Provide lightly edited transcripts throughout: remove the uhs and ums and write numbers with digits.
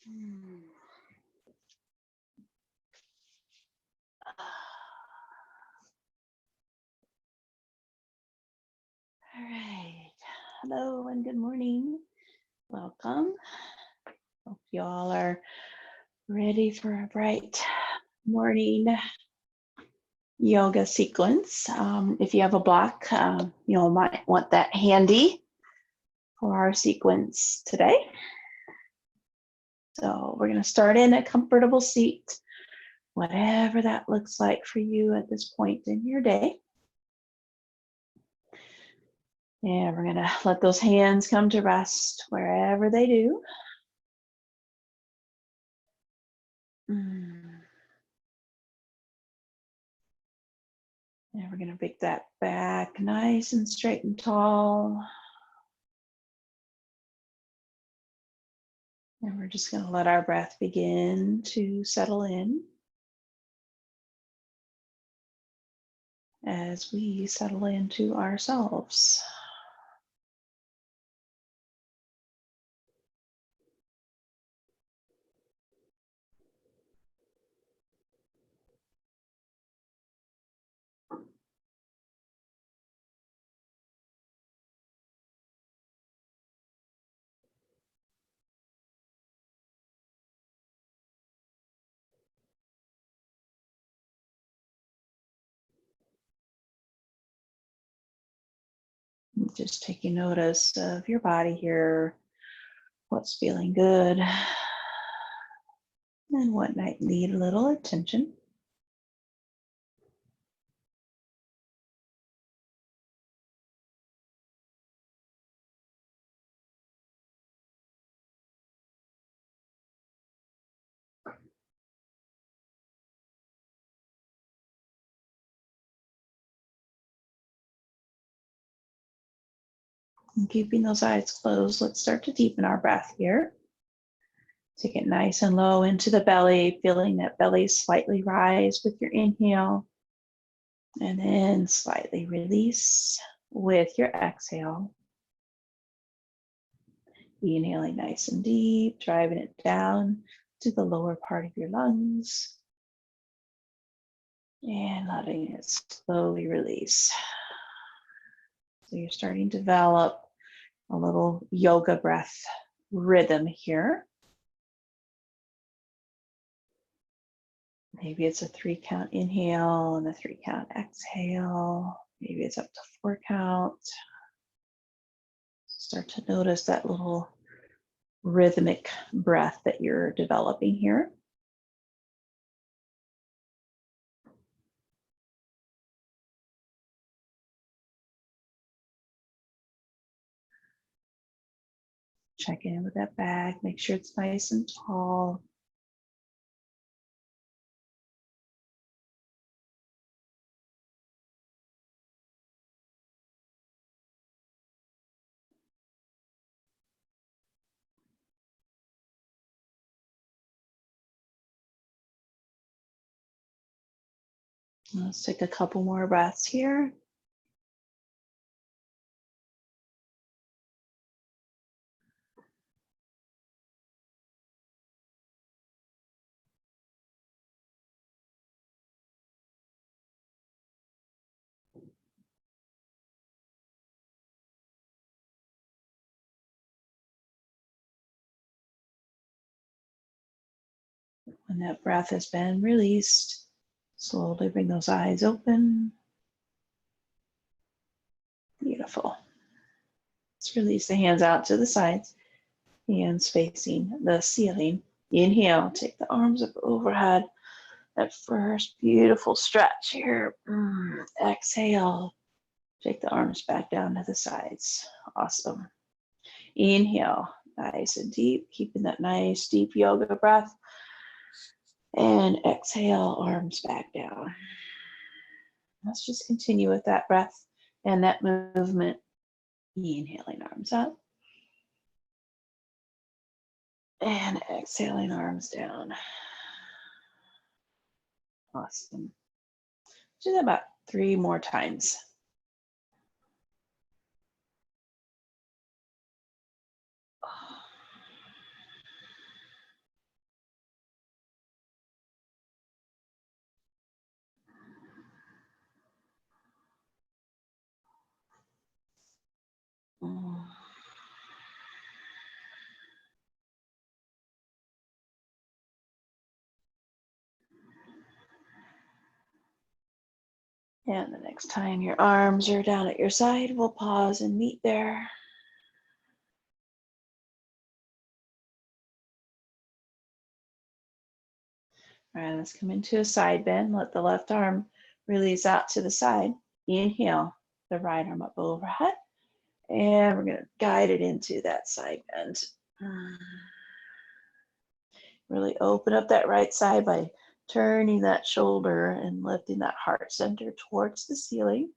All right. Hello and good morning. Welcome. Hope you all are ready for a bright morning yoga sequence. If you have a block, you might want that handy for our sequence today. So we're going to start in a comfortable seat, whatever that looks like for you at this point in your day. And we're going to let those hands come to rest wherever they do. And we're going to make that back nice and straight and tall. And we're just going to let our breath begin to settle in as we settle into ourselves. Just taking notice of your body here, what's feeling good, and what might need a little attention. And keeping those eyes closed, let's start to deepen our breath here. Take it nice and low into the belly, feeling that belly slightly rise with your inhale. And then slightly release with your exhale. Inhaling nice and deep, driving it down to the lower part of your lungs. And letting it slowly release. So you're starting to develop a little yoga breath rhythm here. Maybe it's a 3-count inhale and a 3-count exhale. Maybe it's up to 4 count. Start to notice that little rhythmic breath that you're developing here. Check in with that back, make sure it's nice and tall. Let's take a couple more breaths here. When that breath has been released, slowly bring those eyes open. Beautiful. Let's release the hands out to the sides, hands facing the ceiling. Inhale, take the arms up overhead. That first beautiful stretch here. Exhale, take the arms back down to the sides. Awesome. Inhale, nice and deep, keeping that nice deep yoga breath. And exhale, arms back down. Let's just continue with that breath and that movement. Inhaling, arms up. And exhaling, arms down. Awesome. Do that about 3 more times. And the next time your arms are down at your side, we'll pause and meet there. All right, let's come into a side bend. Let the left arm release out to the side. Inhale, the right arm up overhead. And we're going to guide it into that side bend. Really open up that right side by turning that shoulder and lifting that heart center towards the ceiling.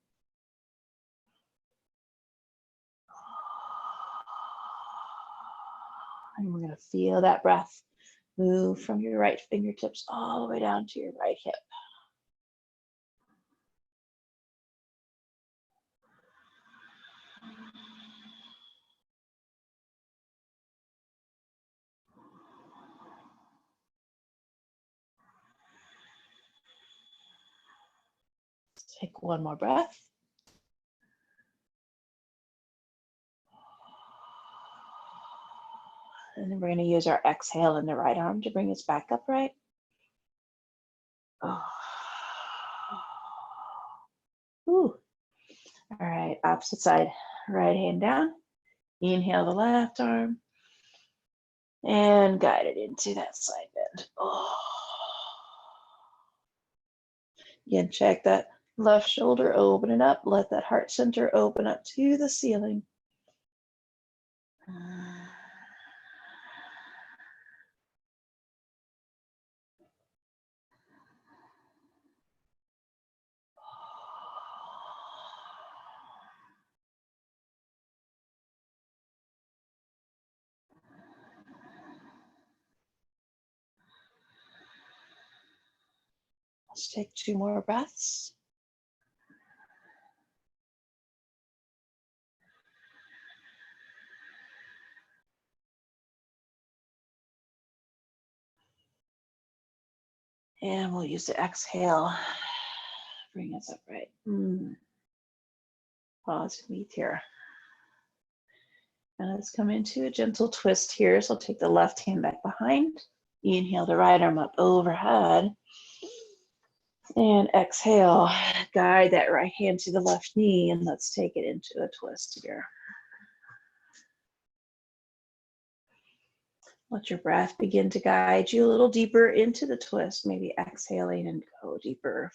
And we're going to feel that breath move from your right fingertips all the way down to your right hip. Take one more breath. And then we're going to use our exhale in the right arm to bring us back upright. Oh. Ooh. All right, opposite side. Right hand down. Inhale the left arm. And guide it into that side bend. Oh. Again, check that left shoulder, open it up. Let that heart center open up to the ceiling. Let's take 2 more breaths. And we'll use the exhale. Bring us upright. Pause and breathe here. And let's come into a gentle twist here. So I'll take the left hand back behind. Inhale the right arm up overhead. And exhale, guide that right hand to the left knee, and let's take it into a twist here. Let your breath begin to guide you a little deeper into the twist, maybe exhaling and go deeper.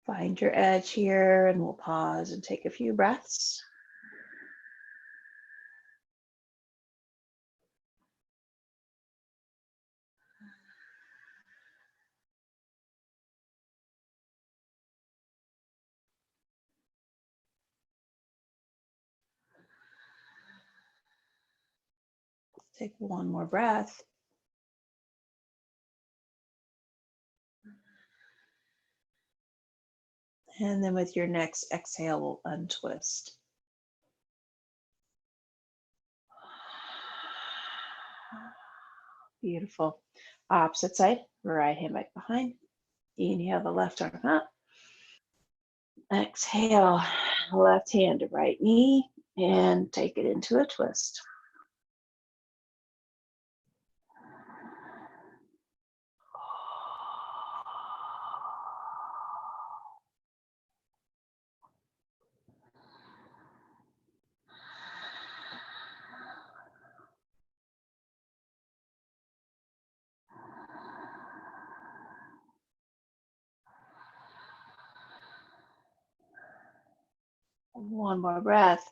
Find your edge here, and we'll pause and take a few breaths. Take one more breath. And then with your next exhale, we'll untwist. Beautiful. Opposite side, right hand back behind. Inhale the left arm up. Exhale, left hand to right knee, and take it into a twist. One more breath.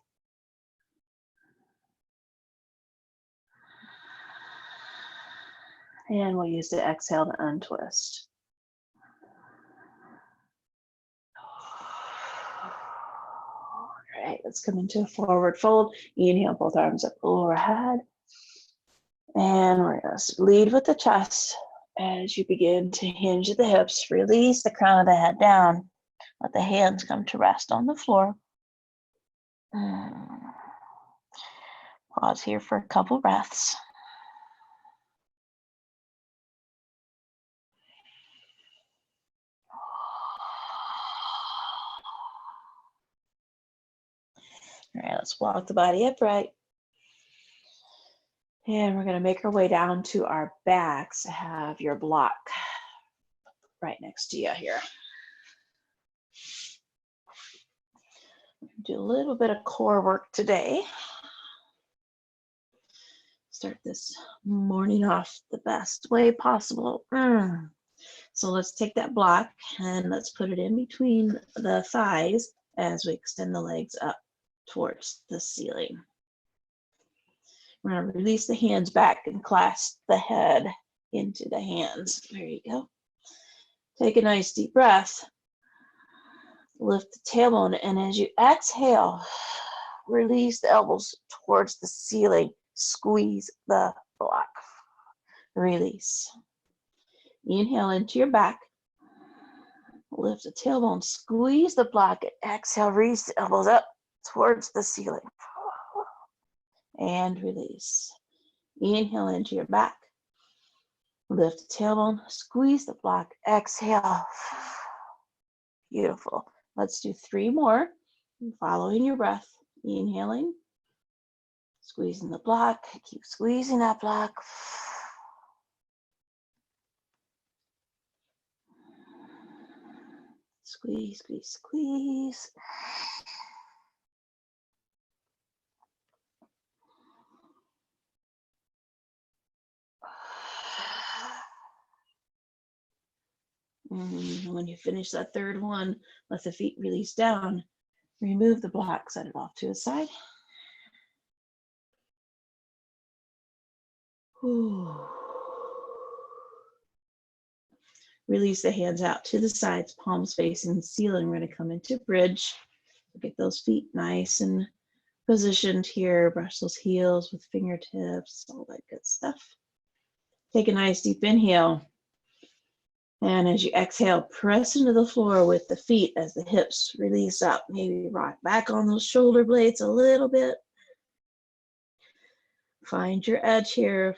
And we'll use the exhale to untwist. All right, let's come into a forward fold. Inhale, both arms up overhead. And we're going to lead with the chest as you begin to hinge the hips. Release the crown of the head down. Let the hands come to rest on the floor. Pause here for a couple breaths. All right, let's walk the body upright. And we're going to make our way down to our backs. Have your block right next to you here. Do a little bit of core work today. Start this morning off the best way possible. So let's take that block and let's put it in between the thighs as we extend the legs up towards the ceiling. We're going to release the hands back and clasp the head into the hands. There you go. Take a nice deep breath. Lift the tailbone, and as you exhale, release the elbows towards the ceiling. Squeeze the block. Release. Inhale into your back. Lift the tailbone, squeeze the block, and exhale, reach the elbows up towards the ceiling. And release. Inhale into your back. Lift the tailbone, squeeze the block, exhale. Beautiful. Let's do 3 more. Following your breath. Inhaling. Squeezing the block. Keep squeezing that block. Squeeze, squeeze, squeeze. When you finish that third one, let the feet release down. Remove the block, set it off to the side. Release the hands out to the sides, palms facing the ceiling. We're going to come into bridge. Get those feet nice and positioned here. Brush those heels with fingertips, all that good stuff. Take a nice deep inhale. And as you exhale, press into the floor with the feet as the hips release up. Maybe rock back on those shoulder blades a little bit. Find your edge here.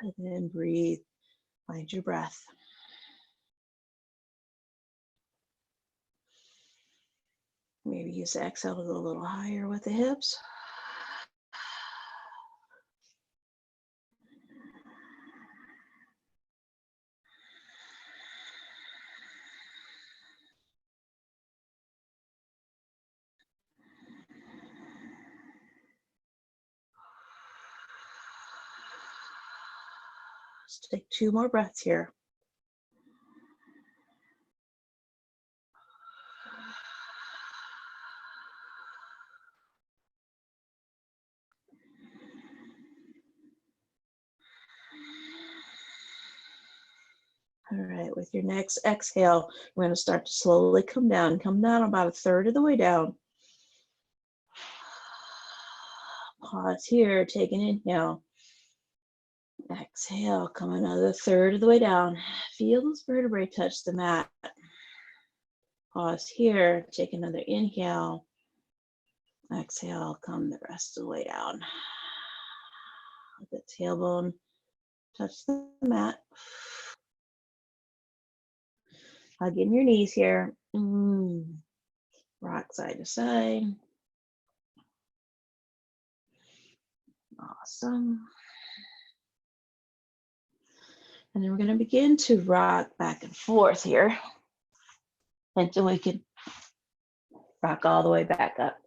And then breathe. Find your breath. Maybe use the exhale to go a little higher with the hips. Let's take 2 more breaths here. All right, with your next exhale, we're going to start to slowly come down. Come down about 1/3 of the way down. Pause here, take an inhale. Exhale, come another 1/3 of the way down. Feel those vertebrae touch the mat. Pause here, take another inhale. Exhale, come the rest of the way down. Let the tailbone touch the mat. Hug in your knees here. Rock side to side. Awesome. And then we're going to begin to rock back and forth here until we can rock all the way back up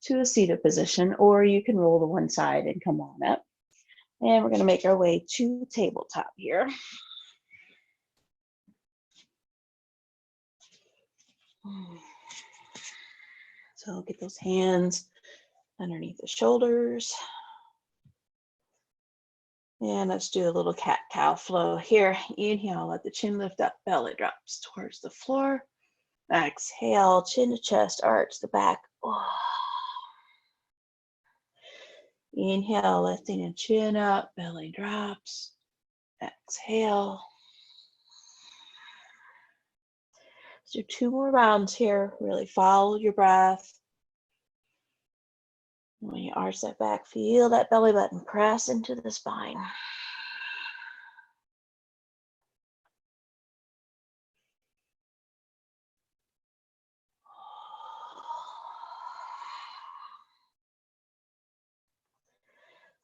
to a seated position, or you can roll to one side and come on up. And we're going to make our way to tabletop here. So get those hands underneath the shoulders. And let's do a little cat-cow flow here. Inhale, let the chin lift up, belly drops towards the floor. Exhale, chin to chest, arch the back. Inhale, lifting the chin up, belly drops. Exhale. Let's do 2 more rounds here. Really follow your breath. When you arch that back, feel that belly button press into the spine.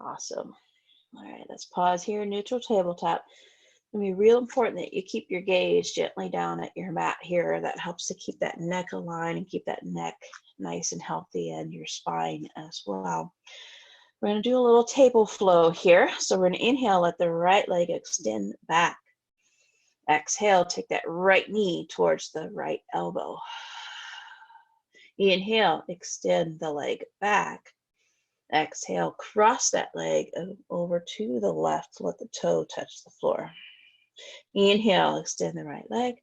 Awesome. All right, let's pause here, neutral tabletop. It'll be real important that you keep your gaze gently down at your mat here. That helps to keep that neck aligned and keep that neck nice and healthy, and your spine as well. We're going to do a little table flow here. So we're going to inhale, let the right leg extend back. Exhale, take that right knee towards the right elbow. Inhale, extend the leg back. Exhale, cross that leg over to the left. Let the toe touch the floor. Inhale, extend the right leg.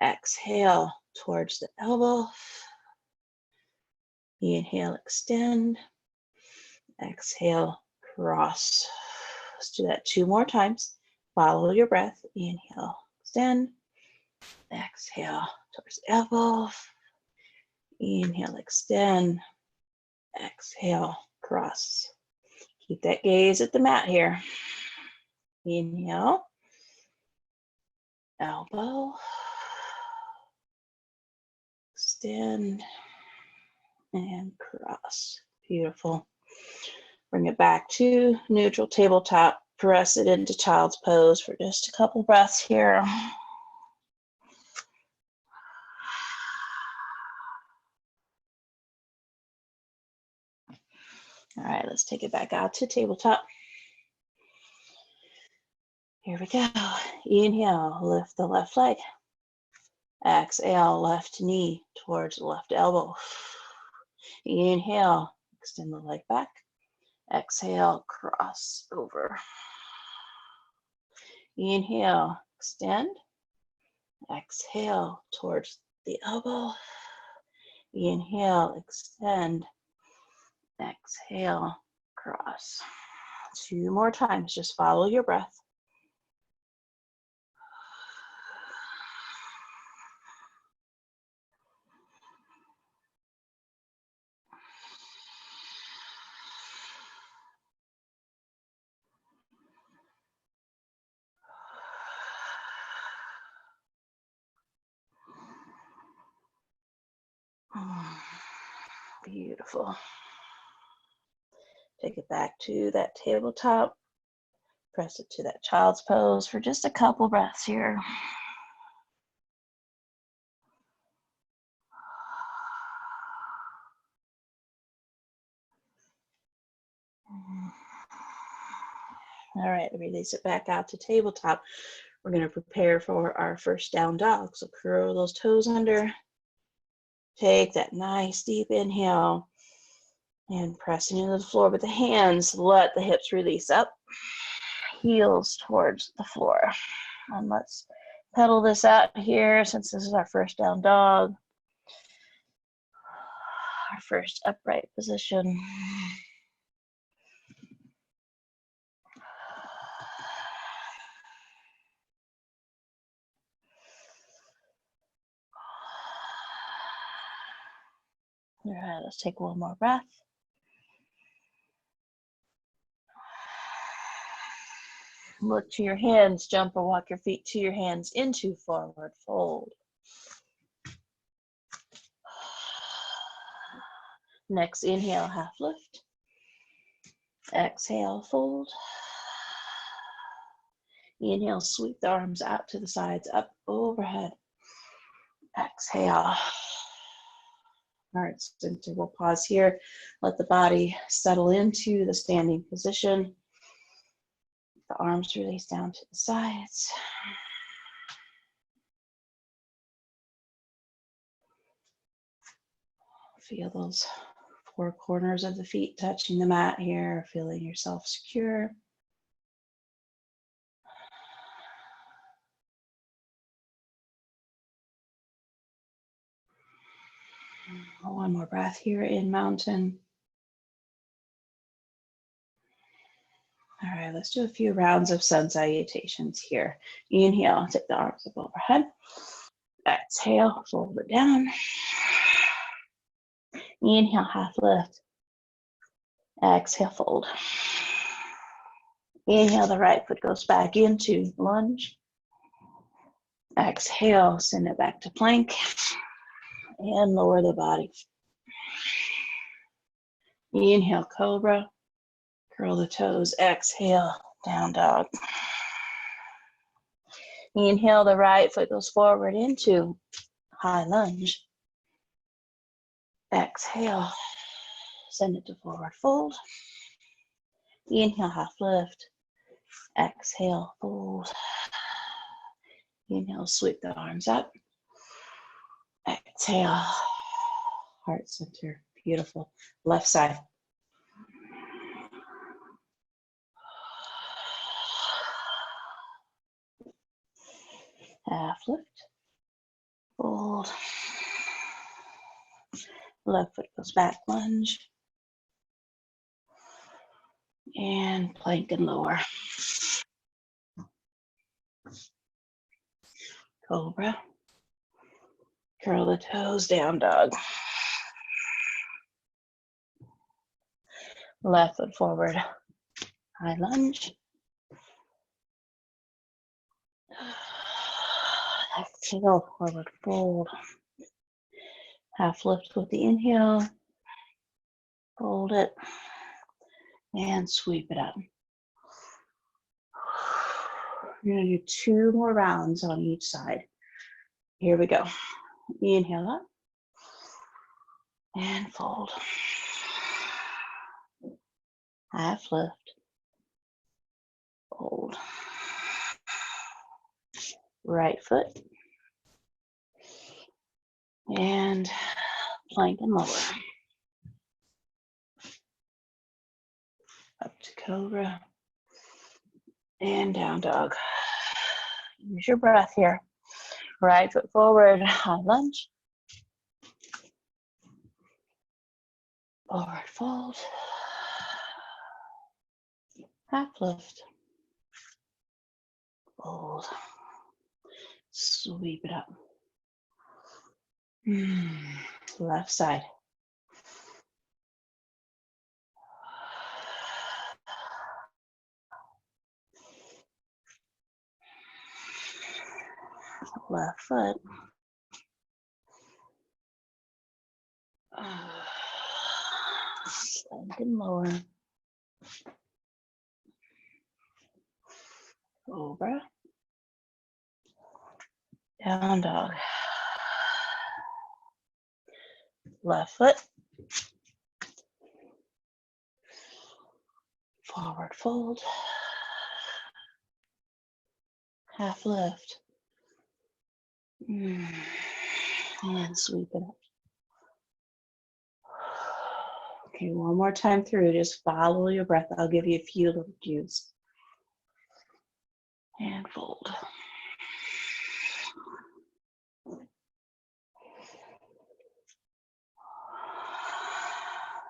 Exhale, towards the elbow. Inhale, extend. Exhale, cross. Let's do that 2 more times. Follow your breath. Inhale, extend. Exhale, towards the elbow. Inhale, extend. Exhale, cross. Keep that gaze at the mat here. Inhale, elbow, extend, and cross. Beautiful. Bring it back to neutral tabletop. Press it into child's pose for just a couple breaths here. All right, let's take it back out to tabletop. Here we go. Inhale, lift the left leg. Exhale, left knee towards the left elbow. Inhale, extend the leg back. Exhale, cross over. Inhale, extend. Exhale, towards the elbow. Inhale, extend. Exhale, cross. 2 more times, just follow your breath. Beautiful. Take it back to that tabletop. Press it to that child's pose for just a couple breaths here. All right, release it back out to tabletop. We're going to prepare for our first down dog. So curl those toes under. Take that nice deep inhale and pressing into the floor with the hands. Let the hips release up. Heels towards the floor. And let's pedal this out here since this is our first down dog. Our first upright position. All right, let's take one more breath. Look to your hands, jump or walk your feet to your hands into forward fold. Next, inhale, half lift. Exhale, fold. Inhale, sweep the arms out to the sides, up overhead. Exhale. Heart center. We'll pause here. Let the body settle into the standing position. The arms release down to the sides. Feel those 4 corners of the feet touching the mat here, feeling yourself secure. One more breath here in mountain. All right, let's do a few rounds of sun salutations here. Inhale, take the arms up overhead. Exhale, fold it down. Inhale, half lift. Exhale, fold. Inhale, the right foot goes back into lunge. Exhale, send it back to plank. And lower the body. Inhale, cobra. Curl the toes. Exhale, down dog. Inhale, the right foot goes forward into high lunge. Exhale, send it to forward fold. Inhale, half lift. Exhale, fold. Inhale, sweep the arms up. Exhale, heart center. Beautiful. Left side. Half lift. Fold. Left foot goes back, lunge. And plank and lower. Cobra. Curl the toes, down dog. Left foot forward, high lunge. Exhale, forward fold. Half lift with the inhale. Fold it. And sweep it up. We're going to do 2 more rounds on each side. Here we go. Inhale up. And fold. Half lift. Fold. Right foot. And plank and lower. Up to cobra. And down dog. Use your breath here. Right foot forward, high lunge. Forward fold. Half lift. Fold. Sweep it up. Left side. Left foot. Plank and lower. Cobra. Down dog. Left foot. Forward fold. Half lift. And sweep it up. Okay, one more time through. Just follow your breath. I'll give you a few little cues. And fold.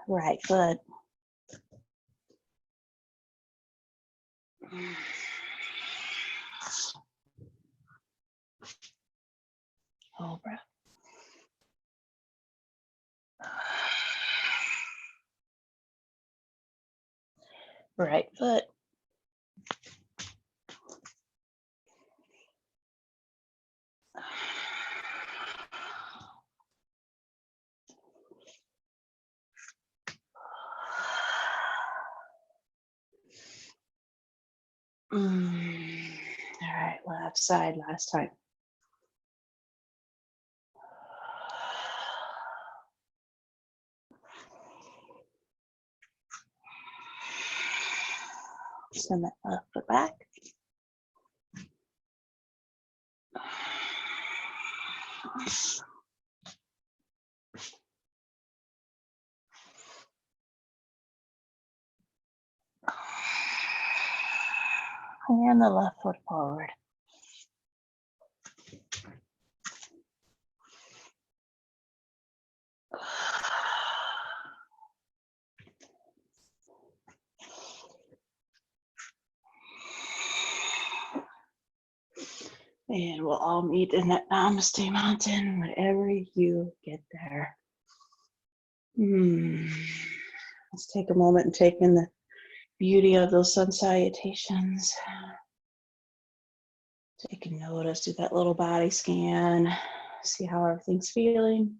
Right foot. Cobra. Right foot. All right, left side, last time. Send that left foot back. And the left foot forward. And we'll all meet in that Namaste mountain whenever you get there. Let's take a moment and take in the beauty of those sun salutations. Take a notice, do that little body scan, see how everything's feeling.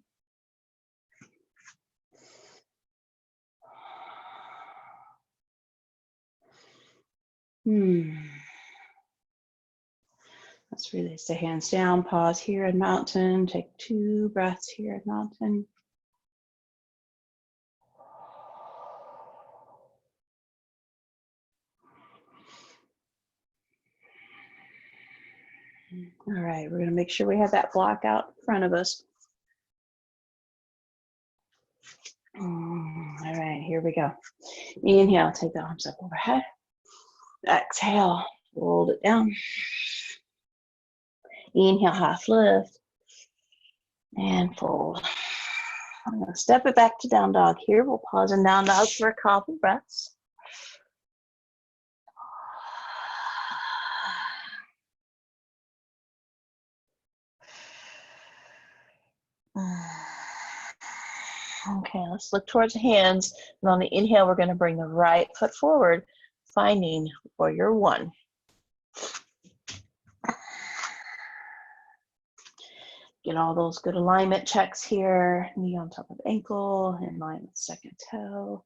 Let's Let's release the hands down, pause here in mountain, take 2 breaths here in mountain. All right, we're gonna make sure we have that block out in front of us. All right, here we go. Inhale, take the arms up overhead. Exhale, fold it down. Inhale, half lift. And fold. I'm going to step it back to down dog here. We'll pause in down dog for a couple breaths. Okay, let's look towards the hands. And on the inhale, we're going to bring the right foot forward, finding warrior 1. Get all those good alignment checks here. Knee on top of ankle, in line with second toe.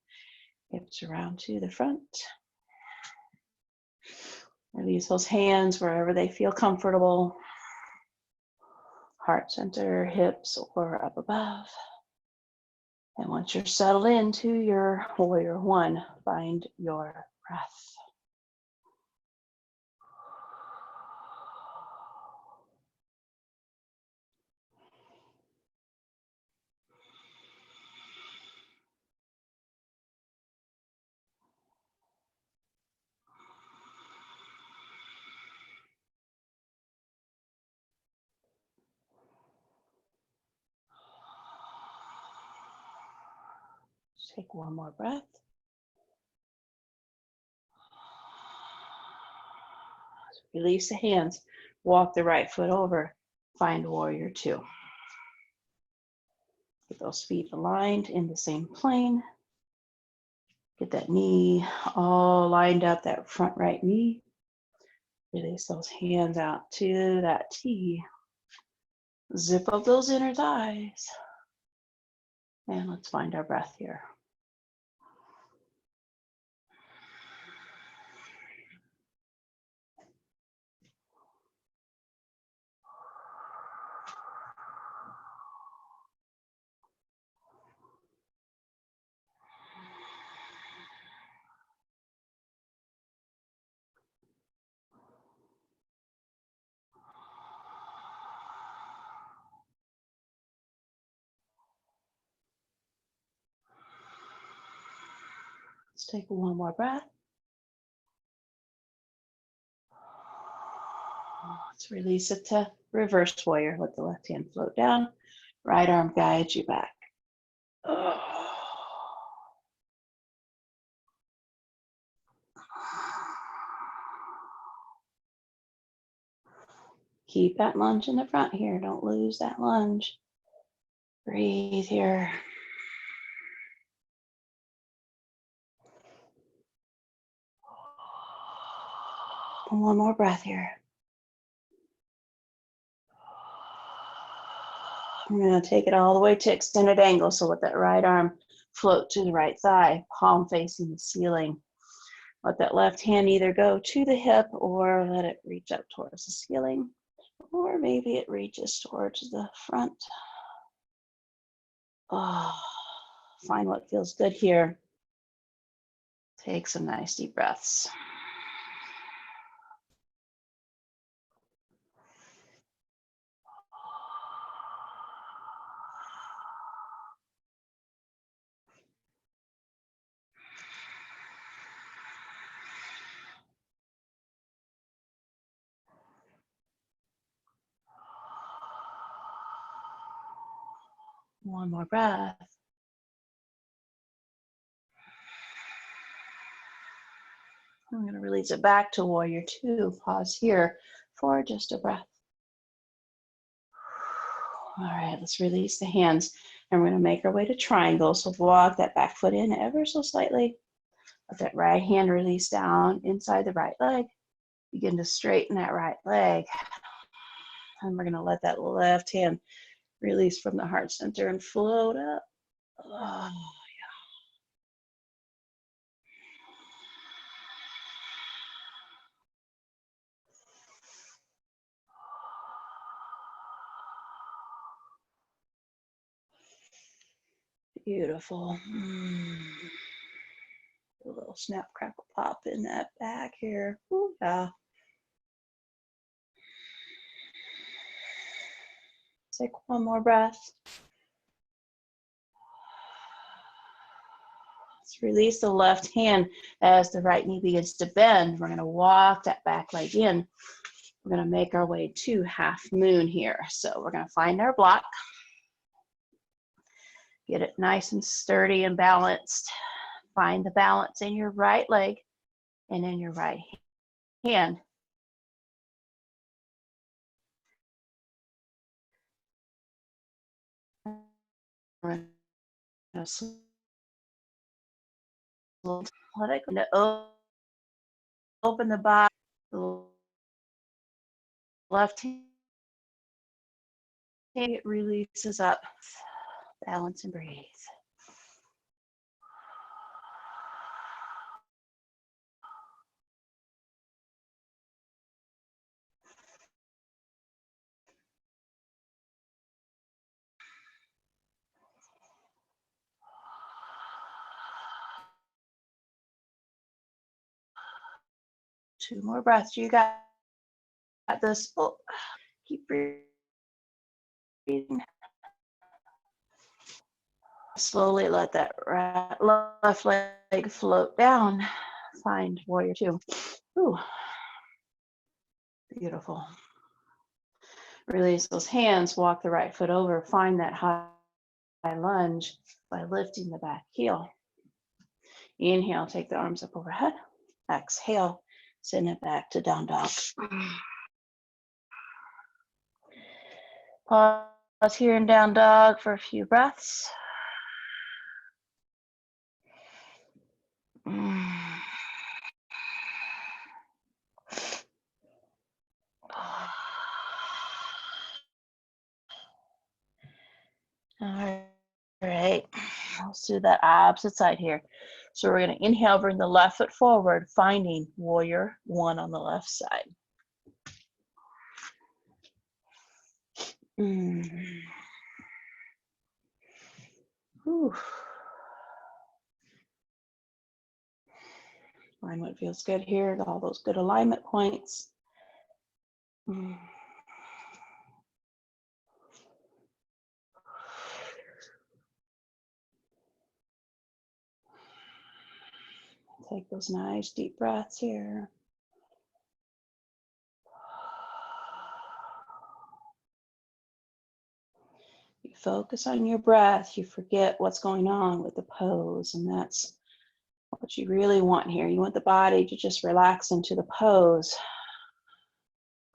Hips around to the front. Release those hands wherever they feel comfortable. Heart center, hips, or up above. And once you're settled into your warrior 1, find your breath. Take one more breath. Release the hands. Walk the right foot over. Find warrior 2. Get those feet aligned in the same plane. Get that knee all lined up, that front right knee. Release those hands out to that T. Zip up those inner thighs. And let's find our breath here. Let's take one more breath. Let's release it to reverse warrior. Let the left hand float down. Right arm guides you back. Keep that lunge in the front here. Don't lose that lunge. Breathe here. One more breath here. I'm going to take it all the way to extended angle. So let that right arm float to the right thigh, palm facing the ceiling. Let that left hand either go to the hip or let it reach up towards the ceiling. Or maybe it reaches towards the front. Find what feels good here. Take some nice deep breaths. One more breath. I'm going to release it back to warrior 2. Pause here for just a breath. All right, let's release the hands. And we're going to make our way to triangle. So walk that back foot in ever so slightly. Let that right hand release down inside the right leg. Begin to straighten that right leg. And we're going to let that left hand release from the heart center and float up. Oh, Beautiful. A little snap, crackle, pop in that back here. Ooh, yeah. Take one more breath. Let's release the left hand as the right knee begins to bend. We're going to walk that back leg in. We're going to make our way to half moon here. So we're going to find our block. Get it nice and sturdy and balanced. Find the balance in your right leg and in your right hand. Let it go. Open the body. Left hand it releases up. Balance and breathe. Two more breaths. You got this. Oh, keep breathing. Slowly let that left leg float down. Find warrior two. Ooh, beautiful. Release those hands. Walk the right foot over. Find that high lunge by lifting the back heel. Inhale, take the arms up overhead. Exhale, send it back to down dog. Pause here in down dog for a few breaths. All right, let's do that opposite side here. So we're going to inhale, bring the left foot forward, finding warrior one on the left side. Whew. Alignment feels good here. All those good alignment points. Take those nice deep breaths here. You focus on your breath, you forget what's going on with the pose, and that's what you really want here. You want the body to just relax into the pose,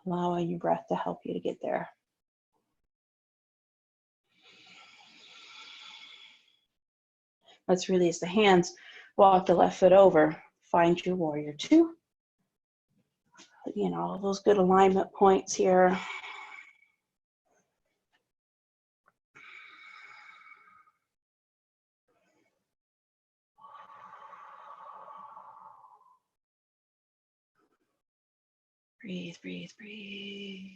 allowing your breath to help you to get there. Let's release the hands, walk the left foot over, find your warrior two. Again, all of those good alignment points here. Breathe, breathe, breathe.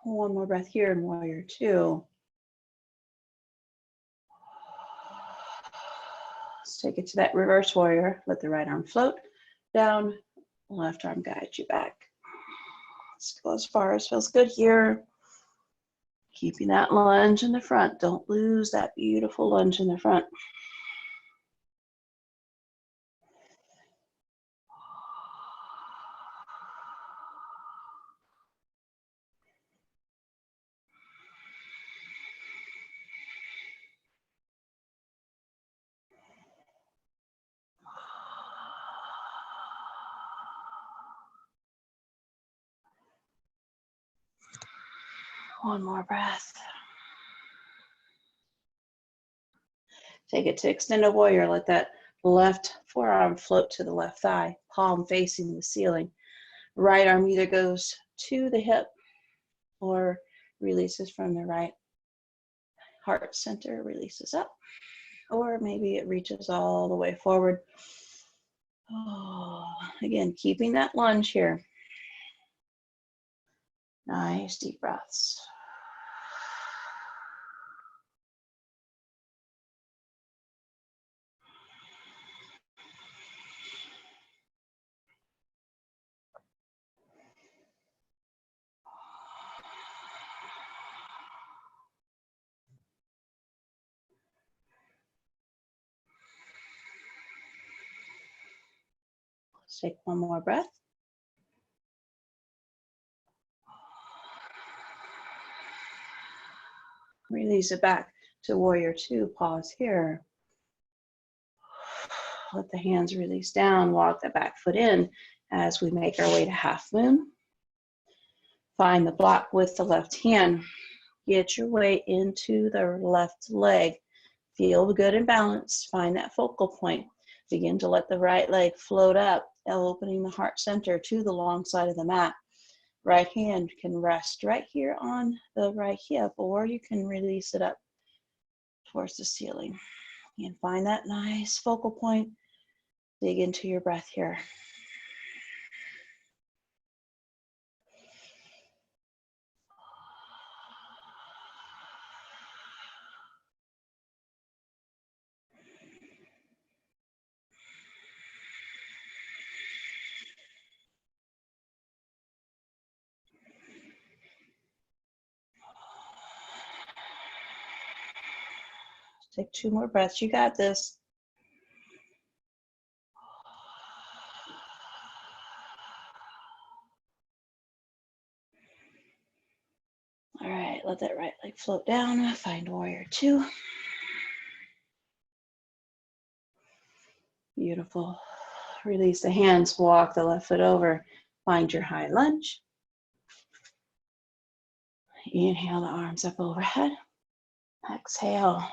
One more breath here in warrior two. Let's take it to that reverse warrior. Let the right arm float down, left arm guide you back. Let's go as far as feels good here. Keeping that lunge in the front. Don't lose that beautiful lunge in the front. One more breath. Take it to extended warrior. Let that left forearm float to the left thigh, palm facing the ceiling. Right arm either goes to the hip or releases from the right heart center, releases up, or maybe it reaches all the way forward. Oh, again, keeping that lunge here. Nice deep breaths. Let's take one more breath. Release it back to warrior two. Pause here. Let the hands release down. Walk the back foot in as we make our way to half moon. Find the block with the left hand. Get your way into the left leg. Feel good and balanced. Find that focal point. Begin to let the right leg float up, opening the heart center to the long side of the mat. Right hand can rest right here on the right hip, or you can release it up towards the ceiling. And find that nice focal point. Dig into your breath here. Take two more breaths. You got this. All right, let that right leg float down. Find warrior two. Beautiful. Release the hands, walk the left foot over. Find your high lunge. Inhale the arms up overhead. Exhale.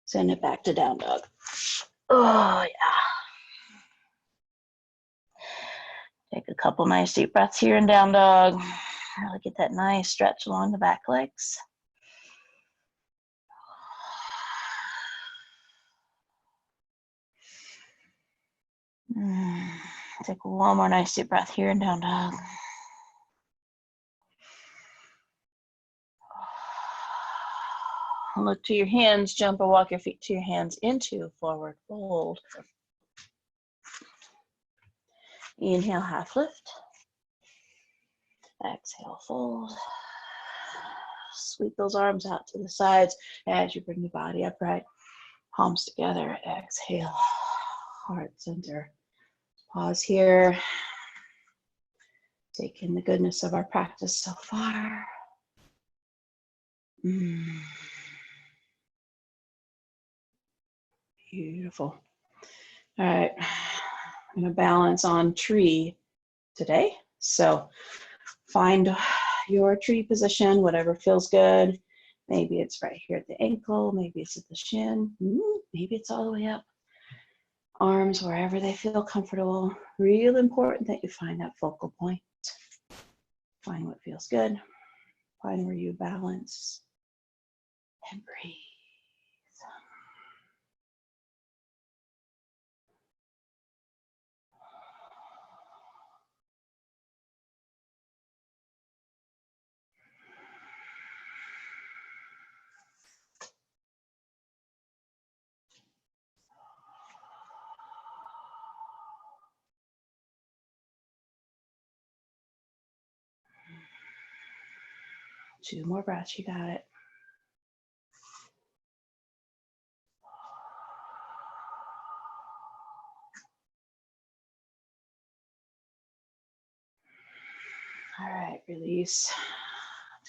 Send it back to down dog. Oh, yeah. Take a couple nice deep breaths here in down dog. Really get that nice stretch along the back legs. Take one more nice deep breath here in down dog. Look to your hands, jump or walk your feet to your hands into forward fold. Inhale, half lift. Exhale, fold. Sweep those arms out to the sides as you bring the body upright. Palms together, exhale, heart center. Pause here. Take in the goodness of our practice so far. Beautiful. All right, I'm gonna balance on tree today. So find your tree position, whatever feels good. Maybe it's right here at the ankle, maybe it's at the shin, maybe it's all the way up. Arms wherever they feel comfortable. Real important that you find that focal point. Find what feels good. Find where you balance and breathe. 2 more breaths, you got it. All right, release.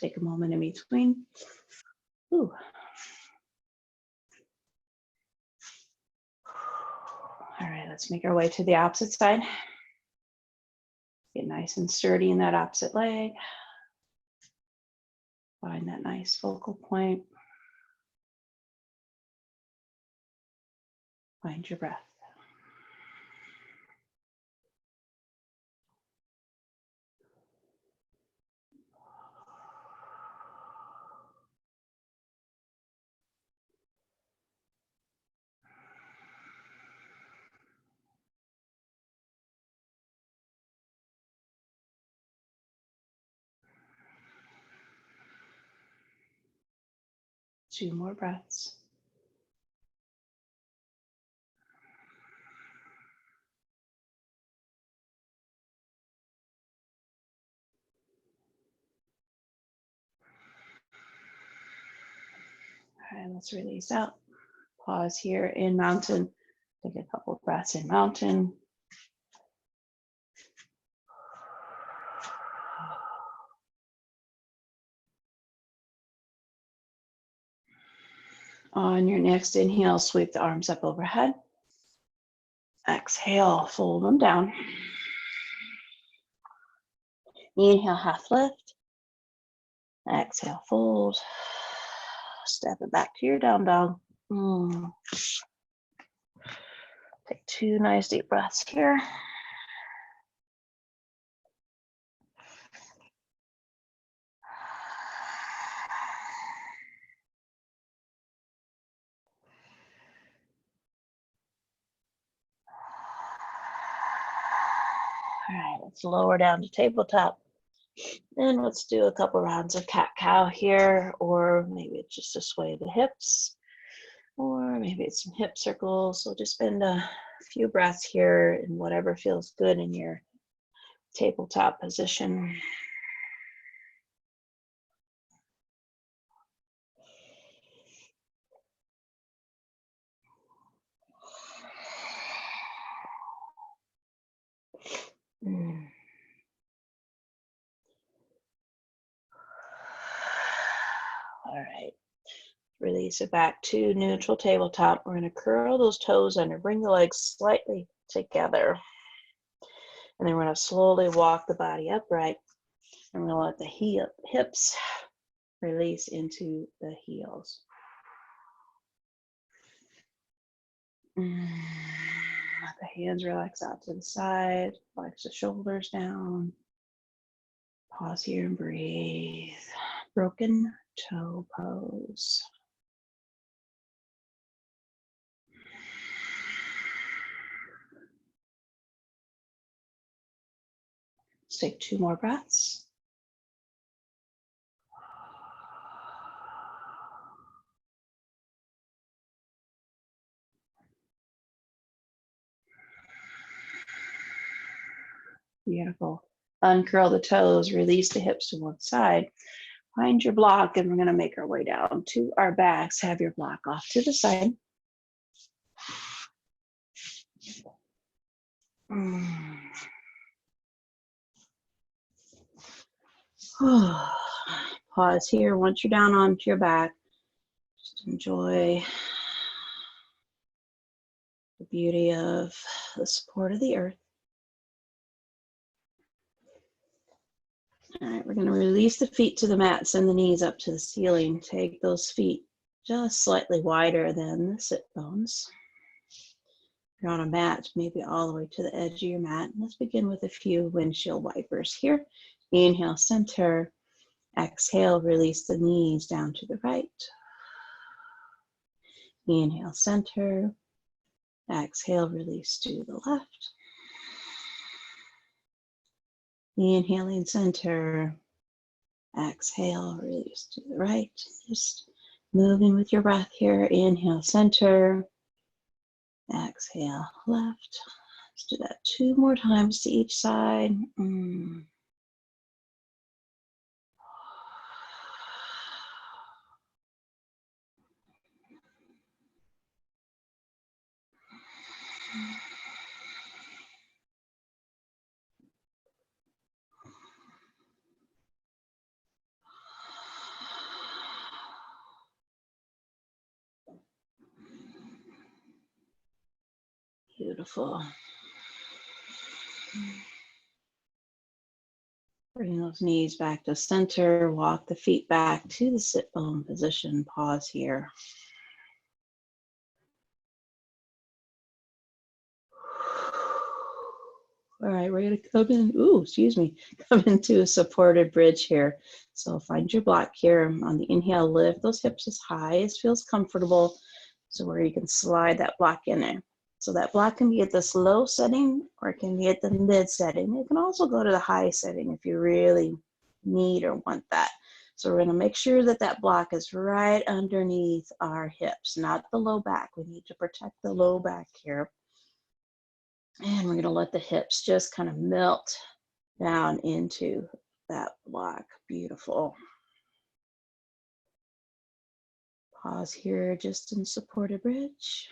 Take a moment in between. Ooh. All right, let's make our way to the opposite side. Get nice and sturdy in that opposite leg. Find that nice focal point. Find your breath. 2 more breaths. All right, let's release out. Pause here in mountain. Take a couple of breaths in mountain. On your next inhale, sweep the arms up overhead. Exhale, fold them down. Inhale, half lift. Exhale, fold. Step it back to your down dog. Take 2 nice deep breaths here. All right, let's lower down to tabletop. And let's do a couple rounds of cat-cow here, or maybe it's just to sway the hips, or maybe it's some hip circles. So just spend a few breaths here in whatever feels good in your tabletop position. All right, release it back to neutral tabletop. We're going to curl those toes under, bring the legs slightly together. And then we're going to slowly walk the body upright. And we're going to let the hips release into the heels. Let the hands relax out to the side, flex the shoulders down. Pause here and breathe. Broken toe pose. Let's take 2 more breaths. Beautiful. Uncurl the toes, release the hips to one side. Find your block, and we're going to make our way down to our backs. Have your block off to the side. Pause here. Once you're down onto your back, just enjoy the beauty of the support of the earth. All right, we're going to release the feet to the mat, send the knees up to the ceiling. Take those feet just slightly wider than the sit bones. If you're on a mat, maybe all the way to the edge of your mat. Let's begin with a few windshield wipers here. Inhale, center. Exhale, release the knees down to the right. Inhale, center. Exhale, release to the left. Inhaling, center. Exhale, release to the right. Just moving with your breath here. Inhale, center. Exhale, left. Let's do that 2 more times to each side. Beautiful. Bring those knees back to center. Walk the feet back to the sit bone position. Pause here. All right, we're going to come in, come into a supported bridge here. So find your block here. On the inhale, lift those hips as high as feels comfortable. So where you can slide that block in there. So that block can be at this low setting or it can be at the mid setting. It can also go to the high setting if you really need or want that. So we're going to make sure that that block is right underneath our hips, not the low back. We need to protect the low back here. And we're going to let the hips just kind of melt down into that block. Beautiful. Pause here just in supported bridge.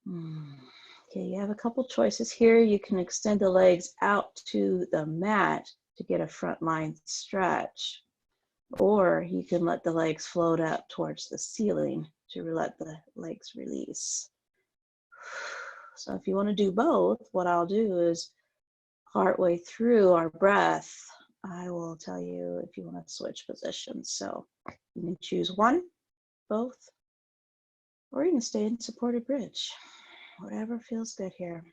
Okay, you have a couple choices here. You can extend the legs out to the mat to get a front line stretch, or you can let the legs float up towards the ceiling to let the legs release. So if you want to do both, what I'll do is partway through our breath, I will tell you if you want to switch positions. So you can choose one, both, or you can stay in supported bridge. Whatever feels good here.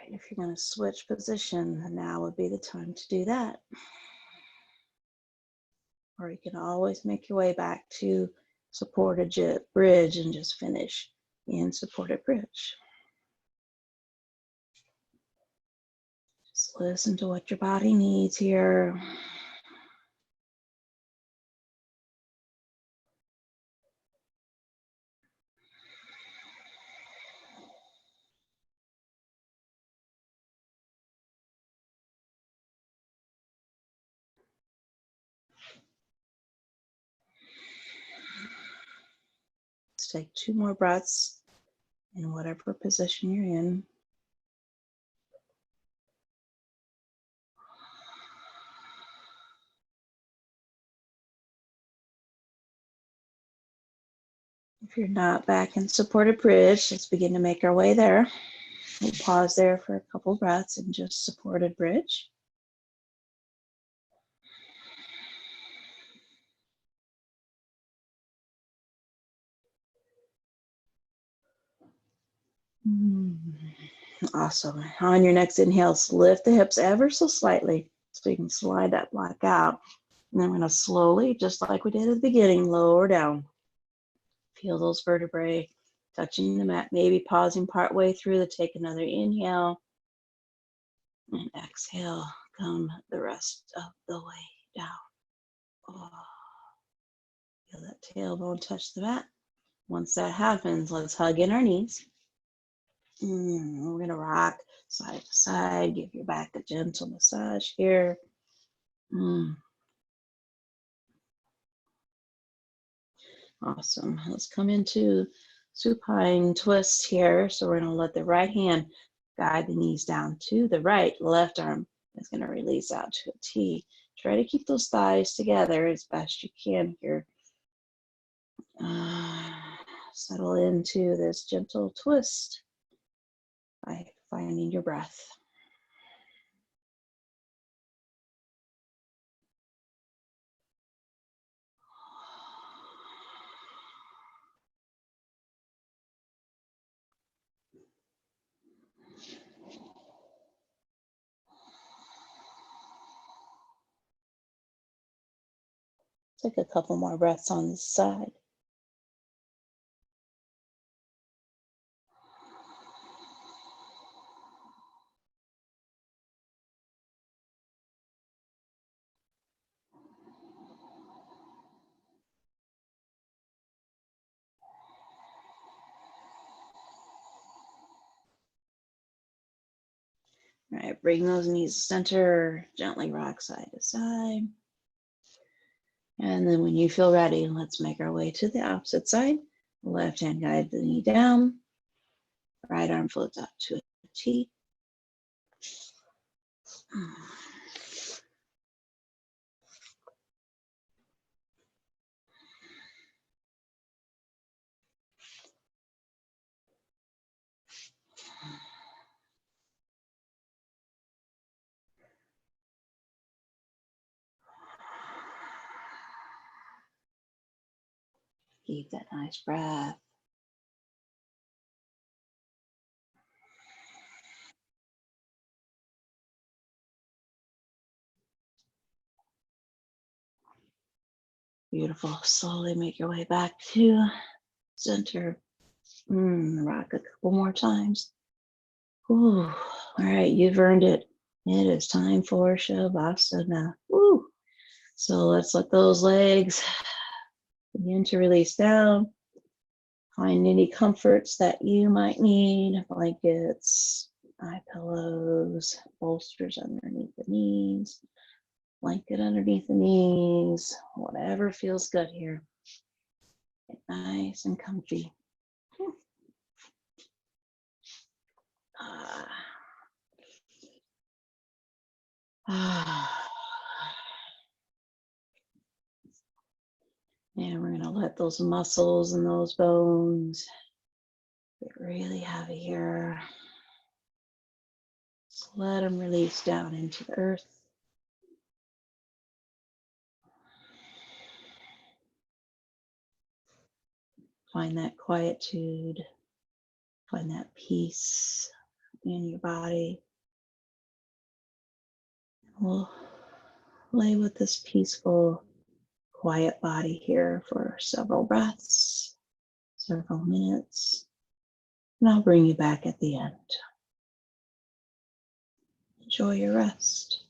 If you're going to switch position, now would be the time to do that. Or you can always make your way back to supported bridge and just finish in supported bridge. Just listen to what your body needs here. Let's take 2 more breaths in whatever position you're in. If you're not back in supported bridge, let's begin to make our way there. We'll pause there for a couple breaths and just supported bridge. Awesome. On your next inhale, lift the hips ever so slightly so you can slide that block out. And then we're going to slowly, just like we did at the beginning, lower down. Feel those vertebrae touching the mat, maybe pausing partway through to take another inhale. And exhale, come the rest of the way down. Oh, feel that tailbone touch the mat. Once that happens, let's hug in our knees. We're going to rock side to side. Give your back a gentle massage here. Awesome. Let's come into supine twist here. So we're going to let the right hand guide the knees down to the right. Left arm is going to release out to a T. Try to keep those thighs together as best you can here. Settle into this gentle twist by finding your breath. Take a couple more breaths on this side. All right, bring those knees to center, gently rock side to side. And then when you feel ready, let's make our way to the opposite side. Left hand guide the knee down. Right arm floats up to a T. Keep that nice breath. Beautiful. Slowly make your way back to center. Rock a couple more times. Ooh. All right, you've earned it. It is time for Shavasana. Ooh. So let's let those legs begin to release down. Find any comforts that you might need, blankets, eye pillows, bolsters underneath the knees, blanket underneath the knees, whatever feels good here. Get nice and comfy. Ah. Ah. And we're going to let those muscles and those bones get really heavy here. Just let them release down into the earth. Find that quietude. Find that peace in your body. We'll lay with this peaceful, quiet body here for several breaths, several minutes, and I'll bring you back at the end. Enjoy your rest.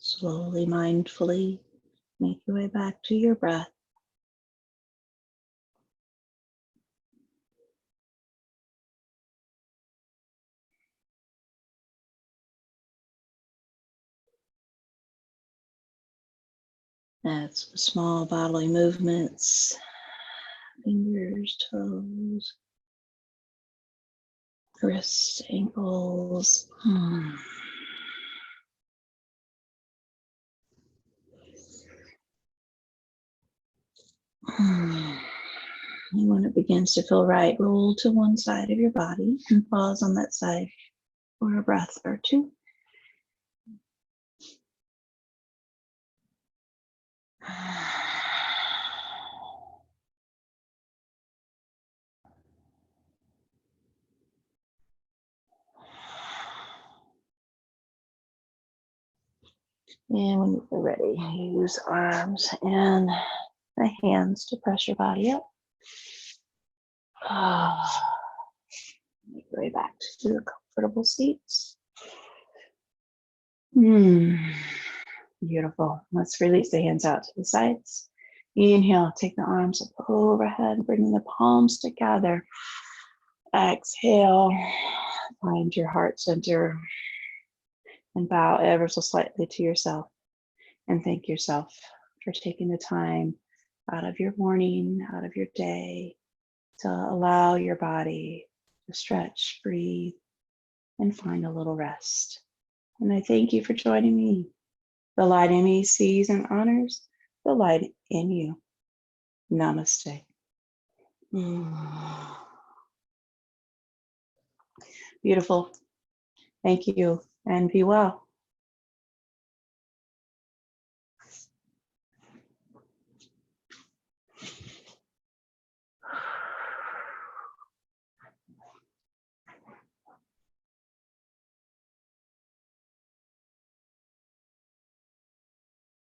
Slowly, mindfully, make your way back to your breath. That's small bodily movements, fingers, toes, wrists, ankles. And when it begins to feel right, roll to one side of your body and pause on that side for a breath or two. And when you're ready, use arms and the hands to press your body up. Make your way back to the comfortable seats. Beautiful. Let's release the hands out to the sides. Inhale, take the arms up overhead, bring the palms together. Exhale, find your heart center and bow ever so slightly to yourself and thank yourself for taking the time out of your morning, out of your day, to allow your body to stretch, breathe, and find a little rest. And I thank you for joining me. The light in me sees and honors the light in you. Namaste. Beautiful. Thank you, and be well.